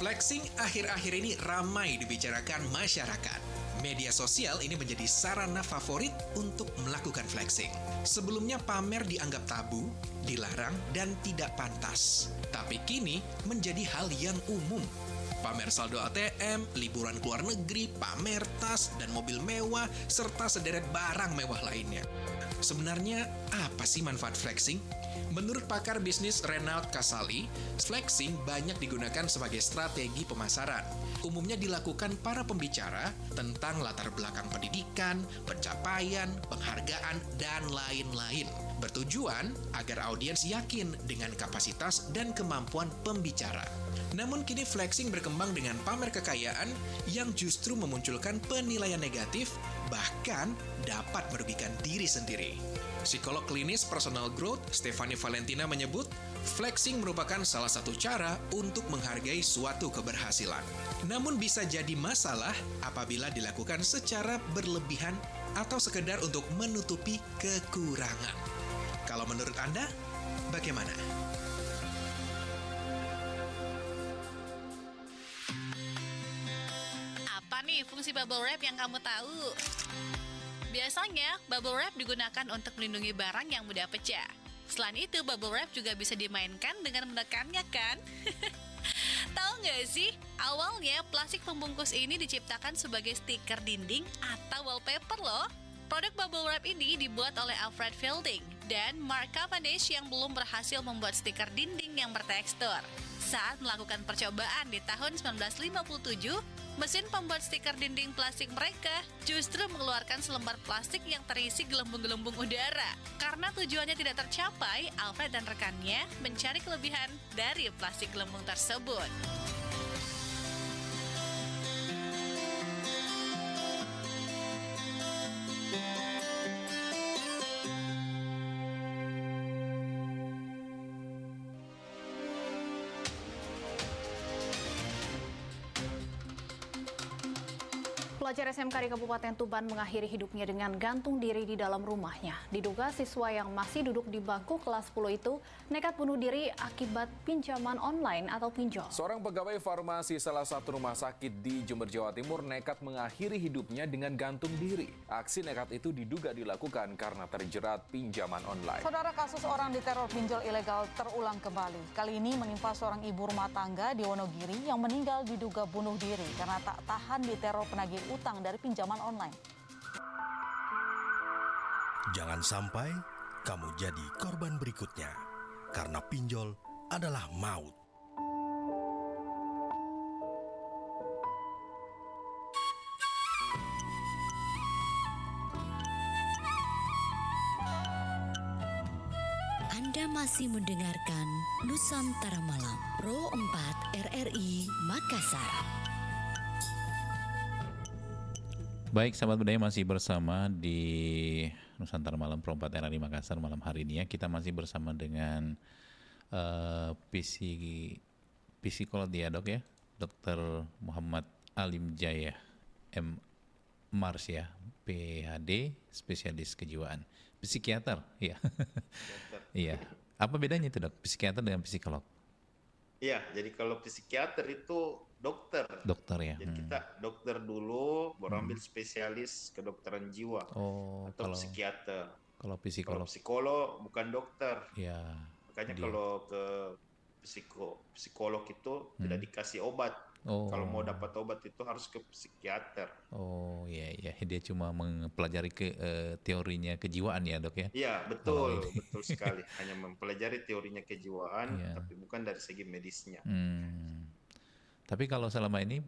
S7: Flexing akhir-akhir ini ramai dibicarakan masyarakat. Media sosial ini menjadi sarana favorit untuk melakukan flexing. Sebelumnya pamer dianggap tabu, dilarang, dan tidak pantas. Tapi kini menjadi hal yang umum. Pamer saldo ATM, liburan ke luar negeri, pamer tas dan mobil mewah, serta sederet barang mewah lainnya. Sebenarnya apa sih manfaat flexing? Menurut pakar bisnis Renald Kasali, flexing banyak digunakan sebagai strategi pemasaran. Umumnya dilakukan para pembicara tentang latar belakang pendidikan, pencapaian, penghargaan, dan lain-lain. Bertujuan agar audiens yakin dengan kapasitas dan kemampuan pembicara. Namun kini flexing berkembang dengan pamer kekayaan yang justru memunculkan penilaian negatif, bahkan dapat merugikan diri sendiri. Psikolog klinis personal growth Stephanie Valentina menyebut, flexing merupakan salah satu cara untuk menghargai suatu keberhasilan. Namun bisa jadi masalah apabila dilakukan secara berlebihan atau sekedar untuk menutupi kekurangan. Kalau menurut Anda, bagaimana?
S8: Apa nih fungsi bubble wrap yang kamu tahu? Biasanya, bubble wrap digunakan untuk melindungi barang yang mudah pecah. Selain itu, bubble wrap juga bisa dimainkan dengan menekannya kan? Tahu nggak sih, awalnya plastik pembungkus ini diciptakan sebagai stiker dinding atau wallpaper loh. Produk bubble wrap ini dibuat oleh Alfred Fielding dan Mark Cavendish yang belum berhasil membuat stiker dinding yang bertekstur. Saat melakukan percobaan di tahun 1957, mesin pembuat stiker dinding plastik mereka justru mengeluarkan selembar plastik yang terisi gelembung-gelembung udara. Karena tujuannya tidak tercapai, Alfred dan rekannya mencari kelebihan dari plastik gelembung tersebut.
S9: Pelajar SMK di Kabupaten Tuban mengakhiri hidupnya dengan gantung diri di dalam rumahnya. Diduga siswa yang masih duduk di bangku kelas 10 itu nekat bunuh diri akibat pinjaman online atau pinjol.
S10: Seorang pegawai farmasi salah satu rumah sakit di Jember, Jawa Timur nekat mengakhiri hidupnya dengan gantung diri. Aksi nekat itu diduga dilakukan karena terjerat pinjaman online.
S11: Saudara, kasus orang diteror pinjol ilegal terulang kembali. Kali ini menimpa seorang ibu rumah tangga di Wonogiri yang meninggal diduga bunuh diri karena tak tahan diteror penagih utang dari pinjaman online.
S12: Jangan sampai kamu jadi korban berikutnya, karena pinjol adalah maut.
S5: Anda masih mendengarkan Nusantara Malam, Pro 4 RRI Makassar.
S3: Baik, sahabat budaya, masih bersama di Nusantara Malam Pro 4 RRI Makassar malam hari ini ya. Kita masih bersama dengan psikolog ya dok ya, Dr. Muhammad Alim Jaya M. Mars ya, PhD, spesialis kejiwaan, psikiater ya. Iya. Apa bedanya itu dok, psikiater dengan psikolog?
S4: Iya, jadi kalau psikiater itu dokter.
S3: Dokter ya.
S4: Jadi kita dokter dulu, baru ambil spesialis kedokteran jiwa.
S3: Oh,
S4: atau psikiater.
S3: Kalau
S4: Kalau psikolog bukan dokter.
S3: Ya.
S4: Makanya kalau ke psikolog itu tidak dikasih obat.
S3: Oh.
S4: Kalau mau dapat obat itu harus ke psikiater.
S3: Oh iya iya, dia cuma mempelajari teorinya kejiwaan ya dok ya?
S4: Iya betul, betul sekali. Hanya mempelajari teorinya kejiwaan, tapi bukan dari segi medisnya.
S3: Tapi kalau selama ini,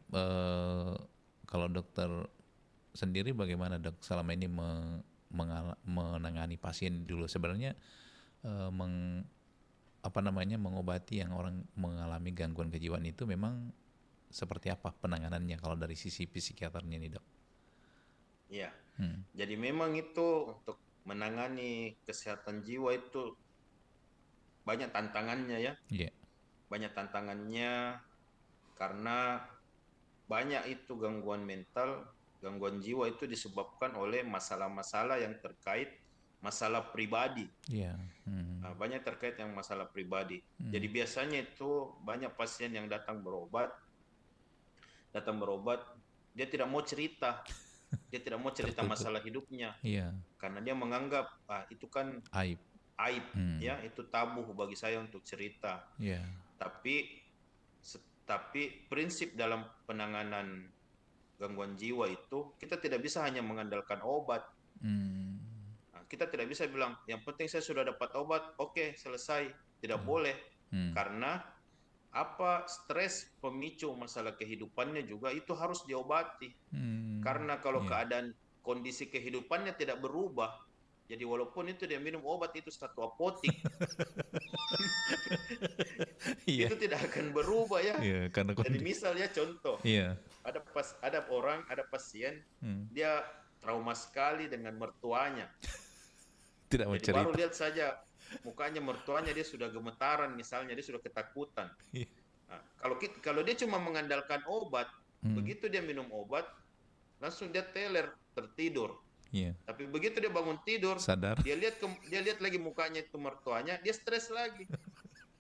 S3: kalau dokter sendiri bagaimana dok? Selama ini menangani pasien dulu sebenarnya mengobati yang orang mengalami gangguan kejiwaan itu memang seperti apa penanganannya kalau dari sisi psikiaternya nih dok?
S4: Iya, jadi memang itu untuk menangani kesehatan jiwa itu banyak tantangannya ya.
S3: Iya.
S4: Banyak tantangannya karena banyak itu gangguan mental, gangguan jiwa itu disebabkan oleh masalah-masalah yang terkait masalah pribadi.
S3: Iya.
S4: Banyak terkait yang masalah pribadi. Jadi biasanya itu banyak pasien yang datang berobat, dia tidak mau cerita. Dia tidak mau cerita masalah hidupnya.
S3: Iya.
S4: Karena dia menganggap itu kan aib ya, itu tabu bagi saya untuk cerita.
S3: Iya.
S4: Tapi prinsip dalam penanganan gangguan jiwa itu kita tidak bisa hanya mengandalkan obat. kita tidak bisa bilang yang penting saya sudah dapat obat, oke, selesai. Tidak boleh. Karena stres pemicu masalah kehidupannya juga itu harus diobati. Karena kalau keadaan kondisi kehidupannya tidak berubah, jadi walaupun itu dia minum obat itu satu apotik, itu tidak akan berubah ya.
S3: Karena
S4: Jadi misalnya contoh, ada pasien, dia trauma sekali dengan mertuanya.
S3: Tidak mau
S4: Jadi baru
S3: cerita.
S4: lihat saja mukanya mertuanya, dia sudah gemetaran misalnya, dia sudah ketakutan. Nah, kalau dia cuma mengandalkan obat, begitu dia minum obat, langsung dia teler, tertidur. Tapi begitu dia bangun tidur,
S3: Sadar.
S4: dia lihat lagi mukanya itu mertuanya, dia stres lagi.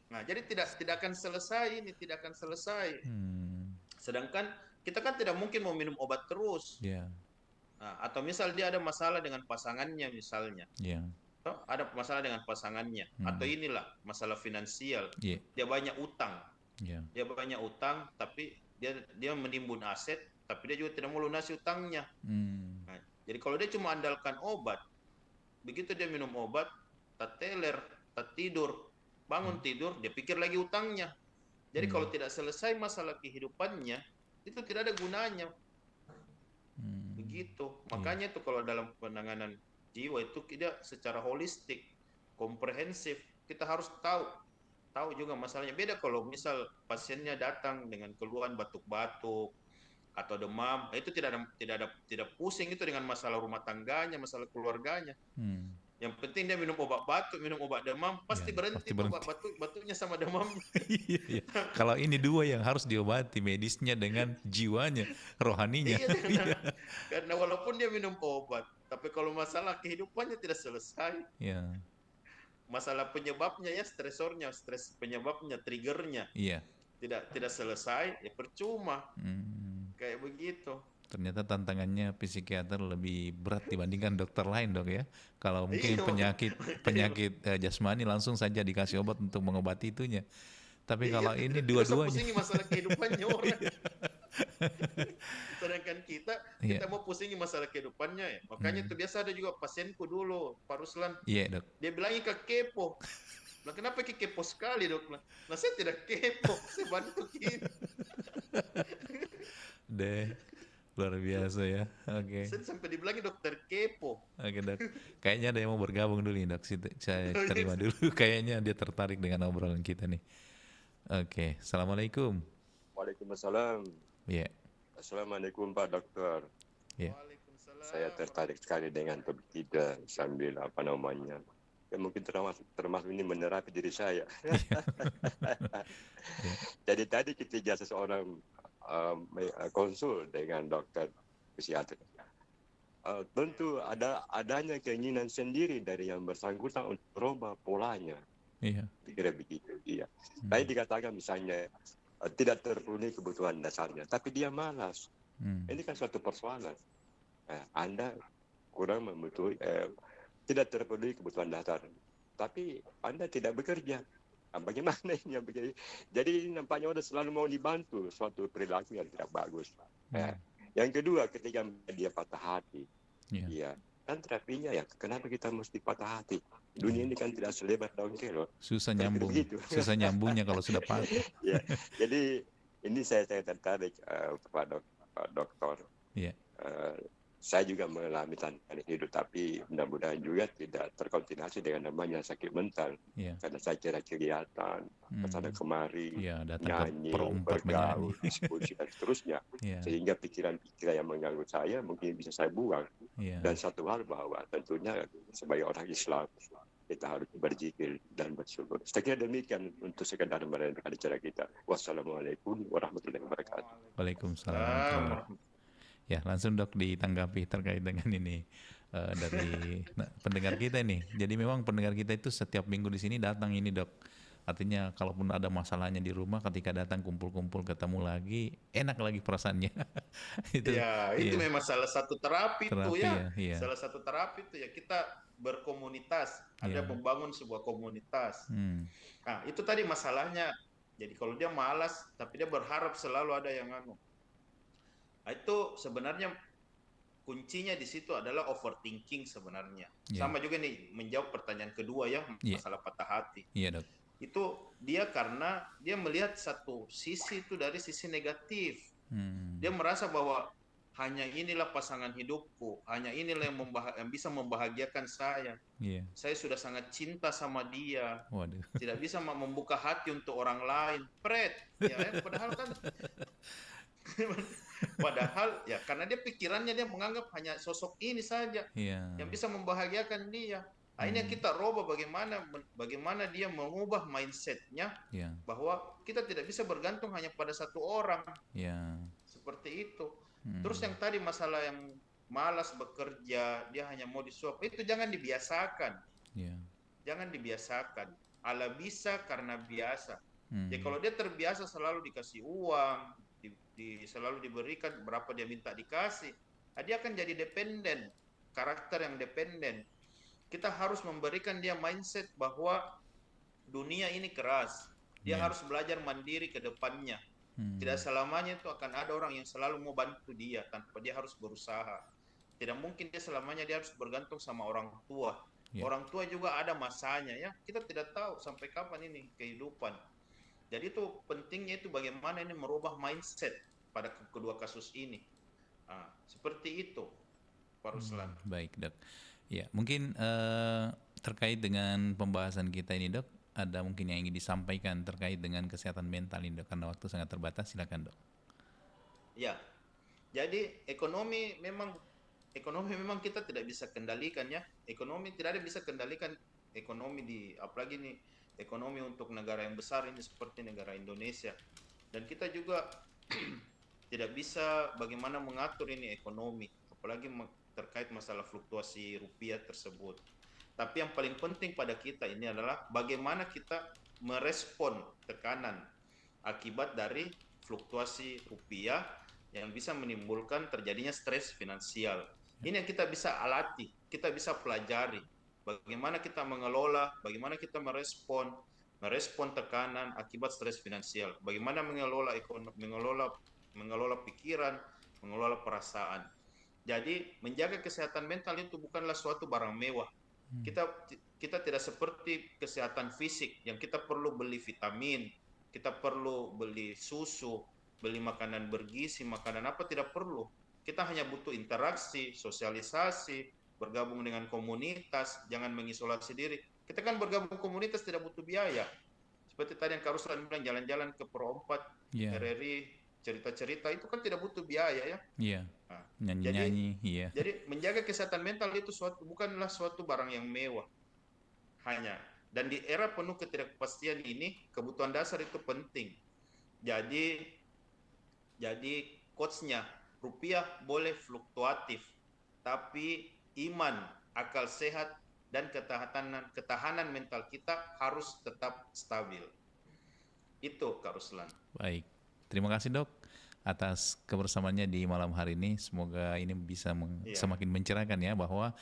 S4: Nah, jadi tidak akan selesai ini, tidak akan selesai. Sedangkan kita kan tidak mungkin mau minum obat terus. Nah, atau misal dia ada masalah dengan pasangannya misalnya. Ada masalah dengan pasangannya, atau inilah masalah finansial. Dia banyak utang. Dia banyak utang, tapi dia menimbun aset, tapi dia juga tidak mau lunasi utangnya. Nah, jadi kalau dia cuma andalkan obat, begitu dia minum obat, tak teler, tak tidur, bangun tidur, dia pikir lagi utangnya. Jadi kalau tidak selesai masalah kehidupannya, itu tidak ada gunanya. Begitu. Makanya itu kalau dalam penanganan jiwa itu kita secara holistik, komprehensif, kita harus tahu juga masalahnya. Beda kalau misal pasiennya datang dengan keluhan batuk-batuk atau demam, itu tidak pusing itu dengan masalah rumah tangganya, masalah keluarganya. Yang penting dia minum obat batuk, minum obat demam, pasti berhenti. Obat batuknya sama demamnya.
S3: Kalau ini dua yang harus diobati, medisnya dengan jiwanya, rohaninya.
S4: Karena walaupun dia minum obat, tapi kalau masalah kehidupannya tidak selesai, masalah penyebabnya ya stresornya, stres penyebabnya, triggernya, tidak selesai, ya percuma. Kayak begitu.
S3: Ternyata tantangannya psikiater lebih berat dibandingkan dokter lain, Dok ya. Kalau mungkin penyakit jasmani langsung saja dikasih obat untuk mengobati itunya. Tapi kalau ini dua-duanya.
S4: Pusingi masalah kehidupannya orang. Sedangkan kita mau pusingi masalah kehidupannya ya. Makanya itu biasa ada juga pasienku dulu, Pak Ruslan.
S3: Dok.
S4: Dia bilangin ke kepo. Nah, kenapa kepo sekali, Dok? Nah, saya tidak kepo, saya bantu gini.
S3: Luar biasa ya. Oke.
S4: Saya sampai dibilangin dokter kepo.
S3: Oke, Dok. Kayaknya ada yang mau bergabung dulu nih, Dok. Saya terima dulu. Kayaknya dia tertarik dengan obrolan kita nih. Oke. Assalamualaikum.
S13: Waalaikumsalam. Assalamualaikum Pak Dokter. Saya tertarik sekali dengan topik kita sambil ya mungkin termasuk ini menerapi diri saya. Jadi tadi ketika seseorang konsul dengan dokter psikiater, tentu adanya keinginan sendiri dari yang bersangkutan untuk merubah polanya. Kira begitu. Tadi dikatakan misalnya tidak terpenuhi kebutuhan dasarnya, tapi dia malas. Ini kan suatu persoalan. Anda kurang tidak terpenuhi kebutuhan dasar, tapi Anda tidak bekerja. Bagaimana ini yang begini? Jadi nampaknya Anda selalu mau dibantu, suatu perilaku yang tidak bagus. Yang kedua, ketika dia patah hati, kan terapinya ya, kenapa kita mesti patah hati? Dunia ini kan tidak selebar dongkel loh.
S3: Susah nyambung, susah nyambungnya kalau sudah patah.
S13: Jadi ini saya tertarik Pak Dokter. Saya juga mengalami tantangan hidup, tapi mudah-mudahan juga tidak terkontaminasi dengan namanya sakit mental. Karena saya kira kegiatan, kesana kemari, nyanyi, bergaul, diskusi, dan seterusnya. Sehingga pikiran-pikiran yang mengganggu saya mungkin bisa saya buang. Dan satu hal bahwa tentunya sebagai orang Islam, kita harus berzikir dan bersyukur. Saya kira demikian untuk sekedar merenungkan acara kita. Wassalamualaikum warahmatullahi wabarakatuh.
S3: Waalaikumsalam. Ya, langsung Dok ditanggapi terkait dengan ini dari pendengar kita ini. Jadi memang pendengar kita itu setiap minggu di sini datang ini, Dok. Artinya kalaupun ada masalahnya di rumah, ketika datang kumpul-kumpul ketemu lagi, enak lagi perasaannya.
S4: itu memang salah satu terapi itu ya. Salah satu terapi itu ya, kita berkomunitas, ada membangun sebuah komunitas. Nah, itu tadi masalahnya. Jadi kalau dia malas, tapi dia berharap selalu ada yang Nah, itu sebenarnya kuncinya di situ adalah overthinking sebenarnya.
S3: Iya.
S4: Sama juga nih menjawab pertanyaan kedua ya,
S3: Iya.
S4: masalah patah hati.
S3: Iya, Dok.
S4: Itu dia karena dia melihat satu sisi itu dari sisi negatif. Dia merasa bahwa hanya inilah pasangan hidupku, hanya inilah yang bisa membahagiakan saya.
S3: Iya.
S4: Saya sudah sangat cinta sama dia.
S3: Waduh.
S4: Tidak bisa membuka hati untuk orang lain. Padahal kan padahal ya karena dia pikirannya dia menganggap hanya sosok ini saja
S3: Iya.
S4: yang bisa membahagiakan dia. Akhirnya kita rubah bagaimana dia mengubah mindsetnya
S3: Iya.
S4: bahwa kita tidak bisa bergantung hanya pada satu orang.
S3: Iya.
S4: Seperti itu. Terus yang tadi masalah yang malas bekerja, dia hanya mau disuap, itu jangan dibiasakan.
S3: Iya.
S4: Jangan dibiasakan. Ala bisa karena biasa. Ya kalau dia terbiasa selalu dikasih uang, selalu diberikan berapa dia minta dikasih, dia akan jadi dependen, karakter yang dependen. Kita harus memberikan dia mindset bahwa dunia ini keras. Dia harus belajar mandiri ke depannya. Tidak selamanya itu akan ada orang yang selalu mau bantu dia tanpa dia harus berusaha. Tidak mungkin dia selamanya dia harus bergantung sama orang tua. Orang tua juga ada masanya ya. Kita tidak tahu sampai kapan ini kehidupan. Jadi itu pentingnya itu bagaimana ini merubah mindset pada kedua kasus ini. Seperti itu, Pak Ruslan.
S3: Baik, Dok. Ya, mungkin terkait dengan pembahasan kita ini, Dok, ada mungkin yang ingin disampaikan terkait dengan kesehatan mental ini, Dok, karena waktu sangat terbatas. Silakan, Dok.
S4: Ya, jadi ekonomi memang kita tidak bisa kendalikan ya. Ekonomi tidak ada bisa kendalikan ekonomi apalagi nih ekonomi untuk negara yang besar ini seperti negara Indonesia. Dan kita juga tidak bisa bagaimana mengatur ini ekonomi, apalagi terkait masalah fluktuasi rupiah tersebut. Tapi yang paling penting pada kita ini adalah bagaimana kita merespon tekanan akibat dari fluktuasi rupiah yang bisa menimbulkan terjadinya stres finansial. Ini yang kita bisa alati, kita bisa pelajari. Bagaimana kita mengelola, bagaimana kita merespon tekanan akibat stres finansial. Bagaimana mengelola pikiran, mengelola perasaan. Jadi menjaga kesehatan mental itu bukanlah suatu barang mewah. Kita tidak seperti kesehatan fisik yang kita perlu beli vitamin, kita perlu beli susu, beli makanan bergizi, makanan apa tidak perlu. Kita hanya butuh interaksi, sosialisasi, bergabung dengan komunitas, jangan mengisolasi diri. Kita kan bergabung komunitas tidak butuh biaya. Seperti tadi yang Kak Ruslan bilang jalan-jalan ke Pro 4, RRI, cerita-cerita itu kan tidak butuh biaya ya.
S3: Iya. Nyanyi-nyanyi, iya.
S4: Jadi menjaga kesehatan mental itu bukanlah suatu barang yang mewah. Dan di era penuh ketidakpastian ini kebutuhan dasar itu penting. Jadi quotes-nya rupiah boleh fluktuatif, tapi iman, akal sehat dan ketahanan mental kita harus tetap stabil. Itu Kak Ruslan.
S3: Baik. Terima kasih, Dok, atas kebersamaannya di malam hari ini. Semoga ini bisa semakin mencerahkan ya bahwa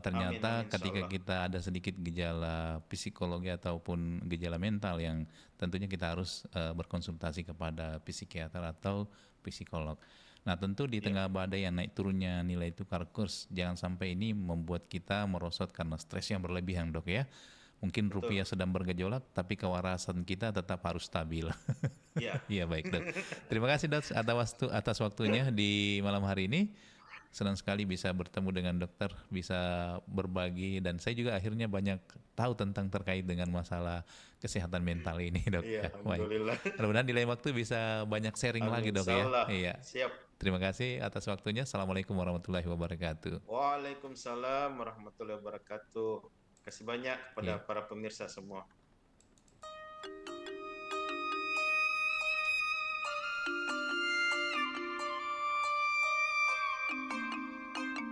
S3: ternyata
S4: amin,
S3: ketika kita ada sedikit gejala psikologi ataupun gejala mental yang tentunya kita harus berkonsultasi kepada psikiater atau psikolog. Nah, tentu di tengah badai yang naik turunnya nilai tukar kurs, jangan sampai ini membuat kita merosot karena stres yang berlebihan, Dok ya. Mungkin rupiah sedang bergejolak, tapi kewarasan kita tetap harus stabil. Iya, baik, Dok. Terima kasih, Dok, atas waktunya di malam hari ini. Senang sekali bisa bertemu dengan dokter, bisa berbagi, dan saya juga akhirnya banyak tahu terkait dengan masalah kesehatan mental ini, Dok.
S4: Iya, alhamdulillah.
S3: Mudah-mudahan di lain waktu bisa banyak sharing lagi, Dok ya. Iya.
S4: Siap.
S3: Terima kasih atas waktunya. Assalamualaikum warahmatullahi wabarakatuh.
S4: Waalaikumsalam warahmatullahi wabarakatuh. Kasih banyak kepada para pemirsa semua.